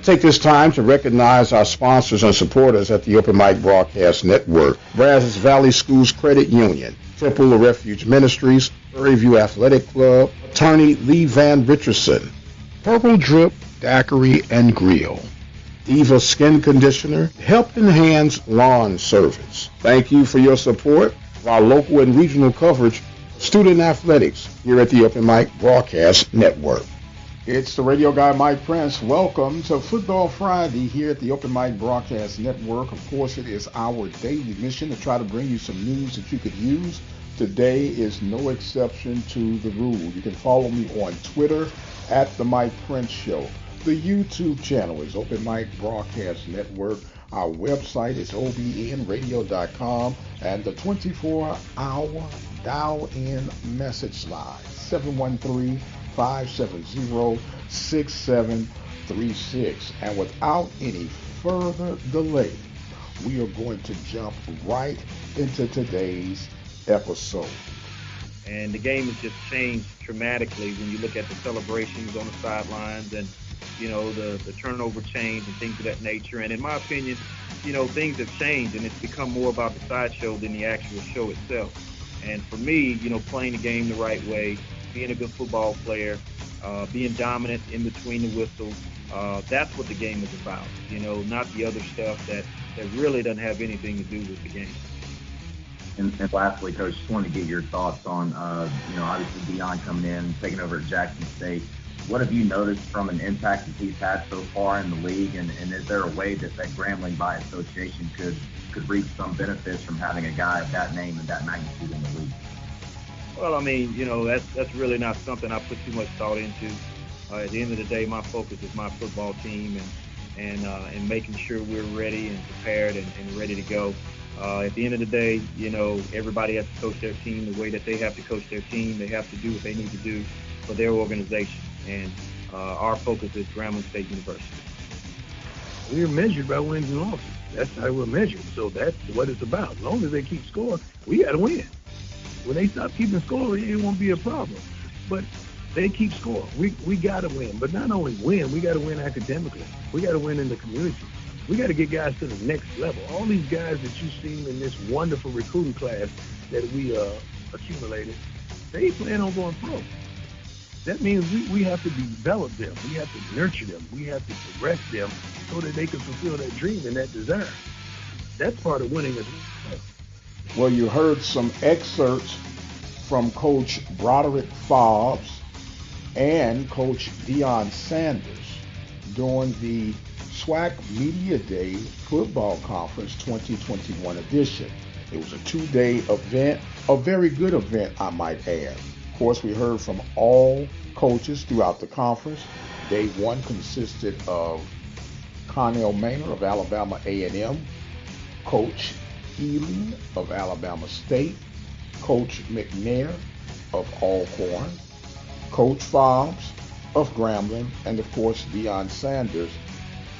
take this time to recognize our sponsors and supporters at the Open Mic Broadcast Network: Brazos Valley Schools Credit Union, Temple of Refuge Ministries, Prairie View Athletic Club, Attorney Lee Van Richardson, Purple Drip Daiquiri and Grill, Eva Skin Conditioner, Helping Hands Lawn Service. Thank you for your support of our local and regional coverage of student athletics here at the Open Mic Broadcast Network. It's the radio guy, Mike Prince. Welcome to Football Friday here at the Open Mic Broadcast Network. Of course, it is our daily mission to try to bring you some news that you could use. Today is no exception to the rule. You can follow me on Twitter at The Mike Prince Show. The YouTube channel is Open Mic Broadcast Network. Our website is obnradio.com, and the 24-hour dial-in message line, 713-570-6736. And without any further delay, we are going to jump right into today's episode. And the game has just changed dramatically when you look at the celebrations on the sidelines and, you know, the turnover chains and things of that nature. And in my opinion, you know, things have changed and it's become more about the sideshow than the actual show itself. And for me, you know, playing the game the right way, being a good football player, being dominant in between the whistles, that's what the game is about, you know, not the other stuff that really doesn't have anything to do with the game. And lastly, Coach, just wanted to get your thoughts on, you know, obviously Deion coming in, taking over at Jackson State. What have you noticed from an impact that he's had so far in the league, and is there a way that Grambling by association could reap some benefits from having a guy of that name and that magnitude in the league? Well, I mean, you know, that's really not something I put too much thought into. At the end of the day, my focus is my football team and making sure we're ready and prepared and ready to go. At the end of the day, you know, everybody has to coach their team the way that they have to coach their team. They have to do what they need to do for their organization. And our focus is Grambling State University. We're measured by wins and losses. That's how we're measured. So that's what it's about. As long as they keep scoring, we got to win. When they stop keeping score, it won't be a problem. But they keep scoring. We got to win. But not only win, we got to win academically. We got to win in the community. We got to get guys to the next level. All these guys that you've seen in this wonderful recruiting class that we accumulated, they plan on going pro. That means we have to develop them. We have to nurture them. We have to progress them so that they can fulfill that dream and that desire. That's part of winning as well. Well, you heard some excerpts from Coach Broderick Fobbs and Coach Deion Sanders during the SWAC Media Day Football Conference 2021 edition. It was a 2-day event, a very good event, I might add. Of course, we heard from all coaches throughout the conference. Day one consisted of Connell Maynor of Alabama A&M, Coach Healy of Alabama State, Coach McNair of Alcorn, Coach Fobbs of Grambling, and of course Deion Sanders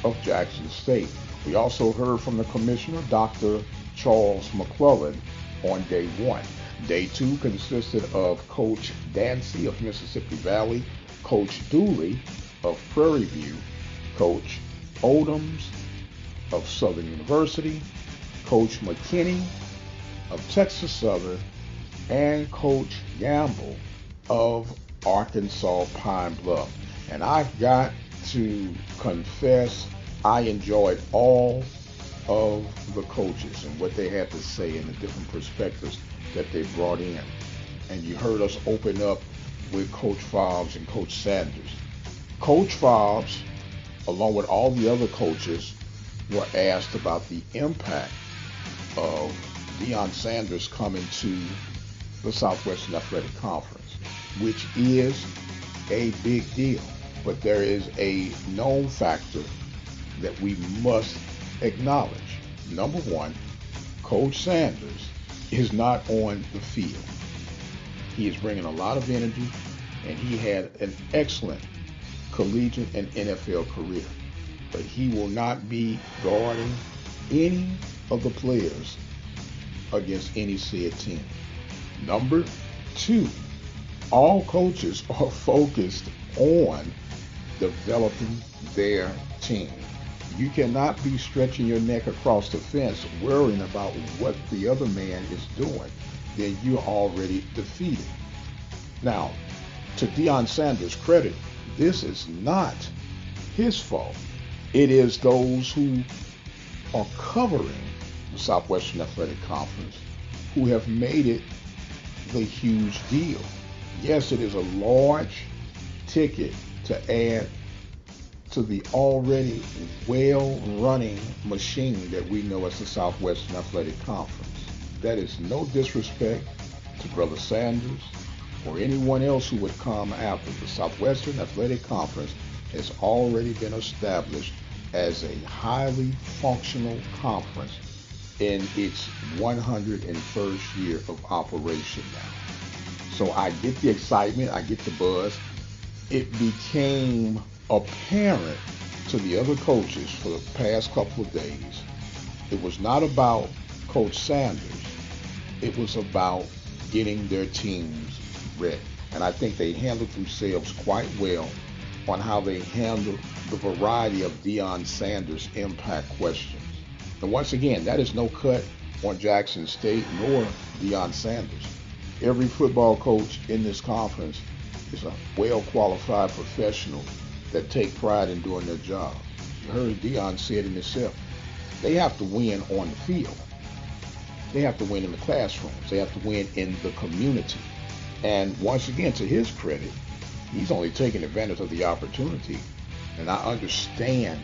of Jackson State. We also heard from the commissioner, Dr. Charles McClellan, on day one. Day two consisted of Coach Dancy of Mississippi Valley, Coach Dooley of Prairie View, Coach Odoms of Southern University, Coach McKinney of Texas Southern, and Coach Gamble of Arkansas Pine Bluff. And I've got to confess, I enjoyed all of the coaches and what they had to say and the different perspectives that they brought in. And you heard us open up with Coach Fobbs and Coach Sanders. Coach Fobbs, along with all the other coaches, were asked about the impact of Deion Sanders coming to the Southwestern Athletic Conference, which is a big deal. But there is a known factor that we must acknowledge. Number one, Coach Sanders is not on the field. He is bringing a lot of energy, and he had an excellent collegiate and NFL career. But he will not be guarding any of the players against any said team. Number two, all coaches are focused on developing their team. You cannot be stretching your neck across the fence worrying about what the other man is doing. Then you're already defeated. Now, to Deion Sanders' credit, this is not his fault. It is those who are covering the Southwestern Athletic Conference who have made it the huge deal. Yes, it is a large ticket to add to the already well-running machine that we know as the Southwestern Athletic Conference. That is no disrespect to Brother Sanders or anyone else who would come after. The Southwestern Athletic Conference has already been established as a highly functional conference in its 101st year of operation now. So I get the excitement, I get the buzz. It became apparent to the other coaches for the past couple of days. It was not about Coach Sanders. It was about getting their teams ready. And I think they handled themselves quite well on how they handled the variety of Deion Sanders' impact questions. And once again, that is no cut on Jackson State nor Deion Sanders. Every football coach in this conference is a well-qualified professional that take pride in doing their job. You heard Deion say it himself. They have to win on the field. They have to win in the classrooms. They have to win in the community. And once again, to his credit, he's only taking advantage of the opportunity. And I understand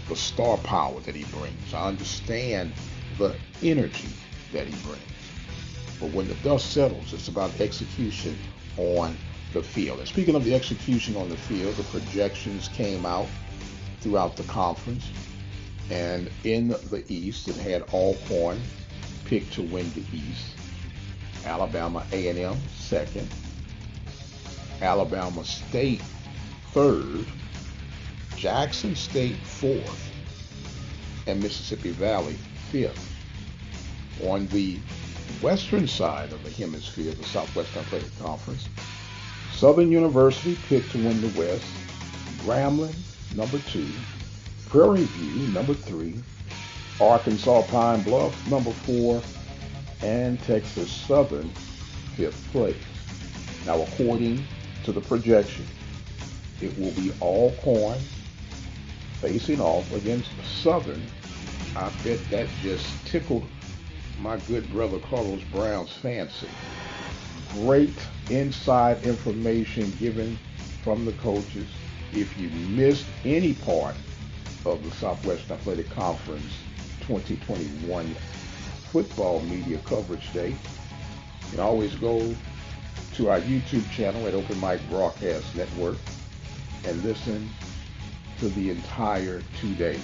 the star power that he brings. I understand the energy that he brings. But when the dust settles, it's about execution on the field. And speaking of the execution on the field, the projections came out throughout the conference. And in the East, it had Alcorn picked to win the East. Alabama A&M second. Alabama State third. Jackson State fourth. And Mississippi Valley fifth. On the western side of the hemisphere, the Southwestern Athletic Conference, Southern University picked to win the West. Grambling, number 2. Prairie View, number 3. Arkansas Pine Bluff, number 4. And Texas Southern, 5th place. Now, according to the projection, it will be Alcorn facing off against Southern. I bet that just tickled my good brother Carlos Brown's fancy. Great inside information given from the coaches. If you missed any part of the Southwestern Athletic Conference 2021 football media coverage day, you can always go to our YouTube channel at Open Mic Broadcast Network and listen to the entire 2 days.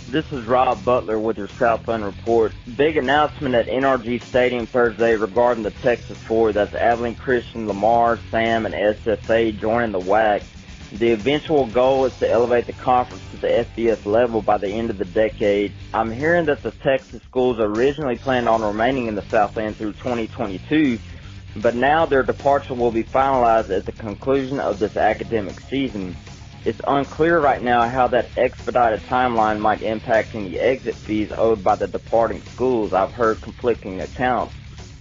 This is Rob Butler with your Southland Report. Big announcement at NRG Stadium Thursday regarding the Texas Four. That's Abilene Christian, Lamar, Sam, and SFA joining the WAC. The eventual goal is to elevate the conference to the FBS level by the end of the decade. I'm hearing that the Texas schools originally planned on remaining in the Southland through 2022, but now their departure will be finalized at the conclusion of this academic season. It's unclear right now how that expedited timeline might impact any exit fees owed by the departing schools. I've heard conflicting accounts.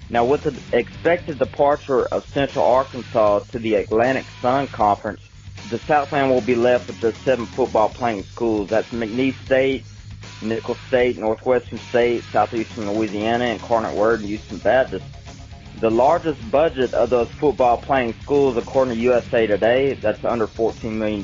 Now, with the expected departure of Central Arkansas to the Atlantic Sun Conference, the Southland will be left with just 7 football-playing schools. That's McNeese State, Nicholls State, Northwestern State, Southeastern Louisiana, Incarnate Word, and Houston Baptist. The largest budget of those football-playing schools, according to USA Today, that's under $14 million.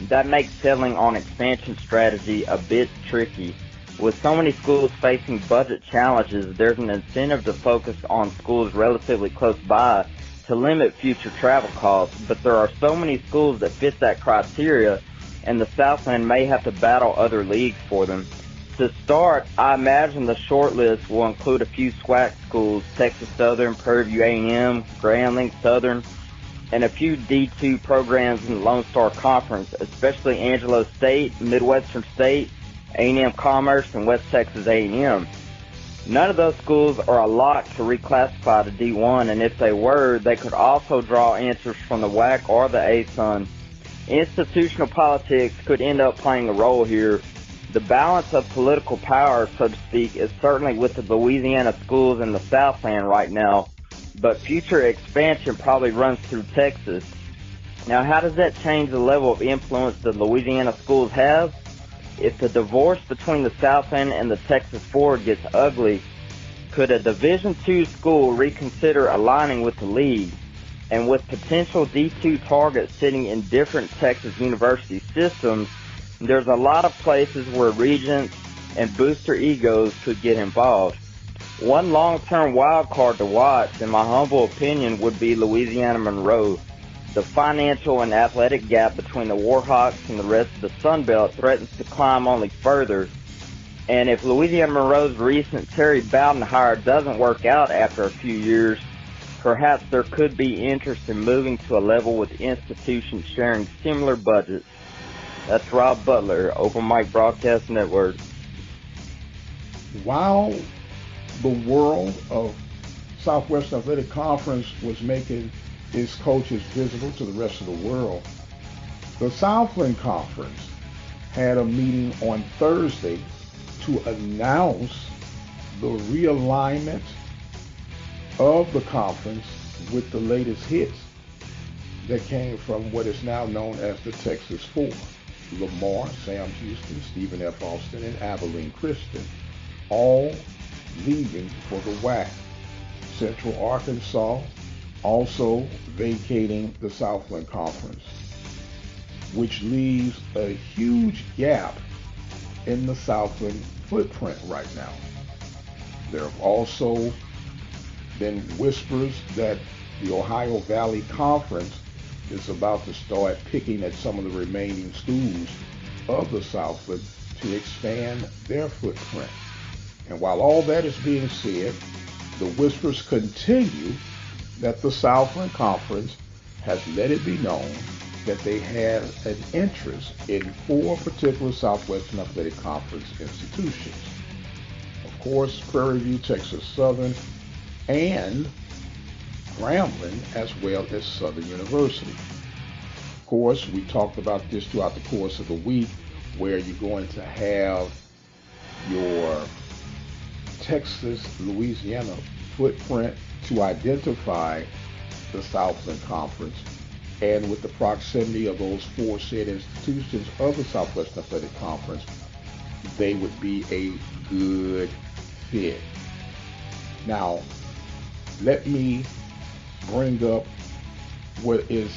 That makes settling on expansion strategy a bit tricky. With so many schools facing budget challenges, there's an incentive to focus on schools relatively close by to limit future travel costs, but there are so many schools that fit that criteria, and the Southland may have to battle other leagues for them. To start, I imagine the short list will include a few SWAC schools, Texas Southern, Prairie View A&M, Grambling, Southern, and a few D2 programs in the Lone Star Conference, especially Angelo State, Midwestern State, A&M Commerce, and West Texas A&M. None of those schools are a lock to reclassify to D1, and if they were, they could also draw interest from the WAC or the ASUN. Institutional politics could end up playing a role here. The balance of political power, so to speak, is certainly with the Louisiana schools in the Southland right now, but future expansion probably runs through Texas. Now, how does that change the level of influence the Louisiana schools have? If the divorce between the Southland and the Texas Forward gets ugly, could a Division II school reconsider aligning with the league? And with potential D2 targets sitting in different Texas university systems, there's a lot of places where regents and booster egos could get involved. One long-term wild card to watch, in my humble opinion, would be Louisiana Monroe. The financial and athletic gap between the Warhawks and the rest of the Sun Belt threatens to climb only further. And if Louisiana Monroe's recent Terry Bowden hire doesn't work out after a few years, perhaps there could be interest in moving to a level with institutions sharing similar budgets. That's Rob Butler, Open Mic Broadcast Network. While the world of Southwestern Athletic Conference was making its coaches visible to the rest of the world, the Southland Conference had a meeting on Thursday to announce the realignment of the conference with the latest hits that came from what is now known as the Texas Four: Lamar, Sam Houston, Stephen F. Austin, and Abilene Christian, all leaving for the WAC. Central Arkansas also vacating the Southland Conference, which leaves a huge gap in the Southland footprint right now. There have also been whispers that the Ohio Valley Conference is about to start picking at some of the remaining schools of the Southland to expand their footprint. And while all that is being said, the whispers continue that the Southland Conference has let it be known that they have an interest in 4 particular Southwestern Athletic Conference institutions. Of course, Prairie View, Texas Southern, and Grambling, as well as Southern University. Of course, we talked about this throughout the course of the week, where you're going to have your Texas-Louisiana footprint to identify the Southland Conference, and with the proximity of those 4 said institutions of the Southwestern Athletic Conference, they would be a good fit. Now, let me bring up what is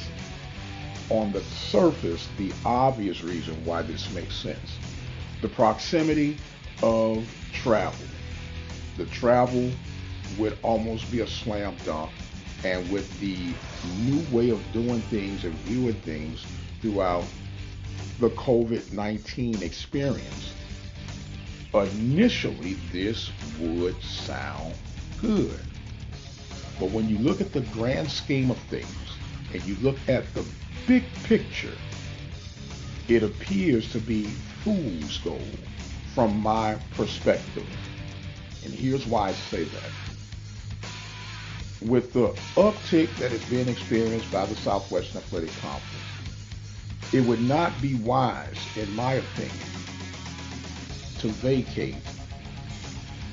on the surface the obvious reason why this makes sense. The proximity of travel. The travel would almost be a slam dunk, and with the new way of doing things and viewing things throughout the COVID-19 experience, initially this would sound good. But when you look at the grand scheme of things and you look at the big picture, it appears to be fool's gold from my perspective. And here's why I say that. With the uptick that is being experienced by the Southwestern Athletic Conference, it would not be wise, in my opinion, to vacate.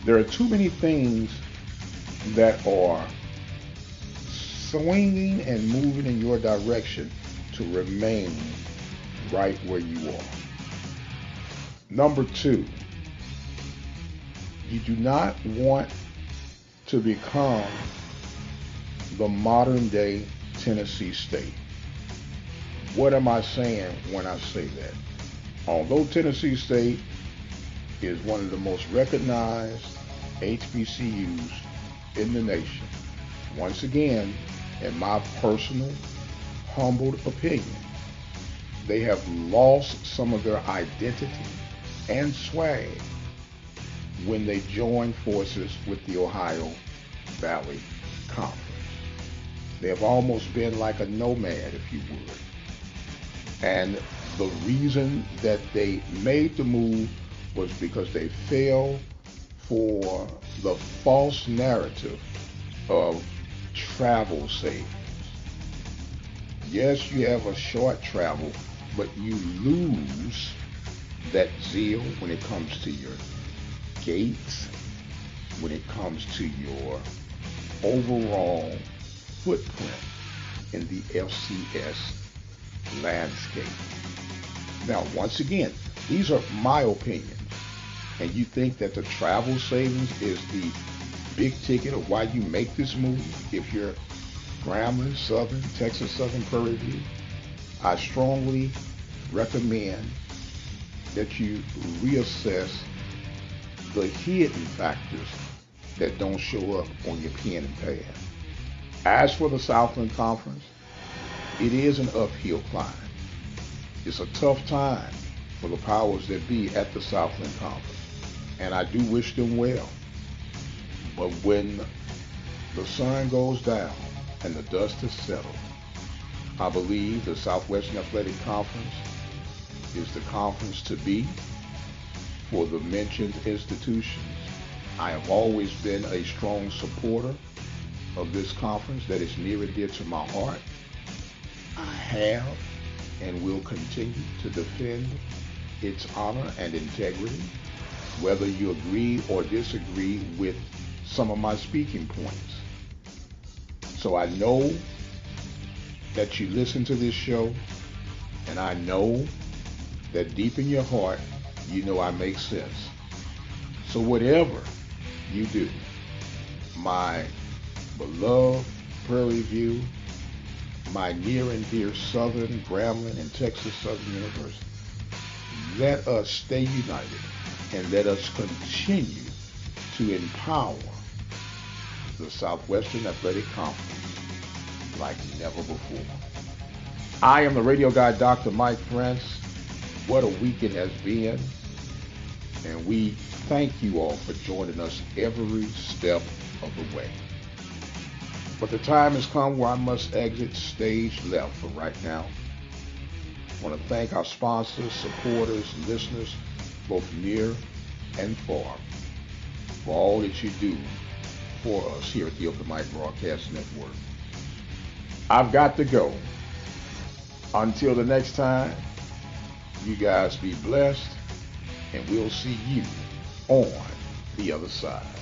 There are too many things that are swinging and moving in your direction to remain right where you are. Number 2, you do not want to become the modern day Tennessee State. What am I saying when I say that? Although Tennessee State is one of the most recognized HBCUs in the nation, once again, in my personal, humbled opinion, they have lost some of their identity and swag when they join forces with the Ohio Valley Conference. They have almost been like a nomad, if you would. And the reason that they made the move was because they fell for the false narrative of travel savings. Yes, you have a short travel, but you lose that zeal when it comes to your gates, when it comes to your overall footprint in the FCS landscape. Now, once again, these are my opinions, and you think that the travel savings is the big ticket of why you make this move if you're Grambling, Southern, Texas Southern, Prairie View, I strongly recommend that you reassess the hidden factors that don't show up on your pen and pad. As for the Southland Conference, it is an uphill climb. It's a tough time for the powers that be at the Southland Conference, and I do wish them well. But when the sun goes down and the dust is settled, I believe the Southwestern Athletic Conference is the conference to be for the mentioned institutions. I have always been a strong supporter of this conference that is near and dear to my heart. I have and will continue to defend its honor and integrity, whether you agree or disagree with some of my speaking points. So I know that you listen to this show, and I know that deep in your heart, you know I make sense. So whatever you do, my beloved Prairie View, my near and dear Southern, Grambling, and Texas Southern University, let us stay united and let us continue to empower the Southwestern Athletic Conference like never before. I am the radio guy, Dr. Mike Prince. What a week it has been, and we thank you all for joining us every step of the way. But the time has come where I must exit stage left for right now. I want to thank our sponsors, supporters, listeners, both near and far, for all that you do for us here at the Open Mic Broadcast Network. I've got to go. Until the next time, you guys be blessed, and we'll see you on the other side.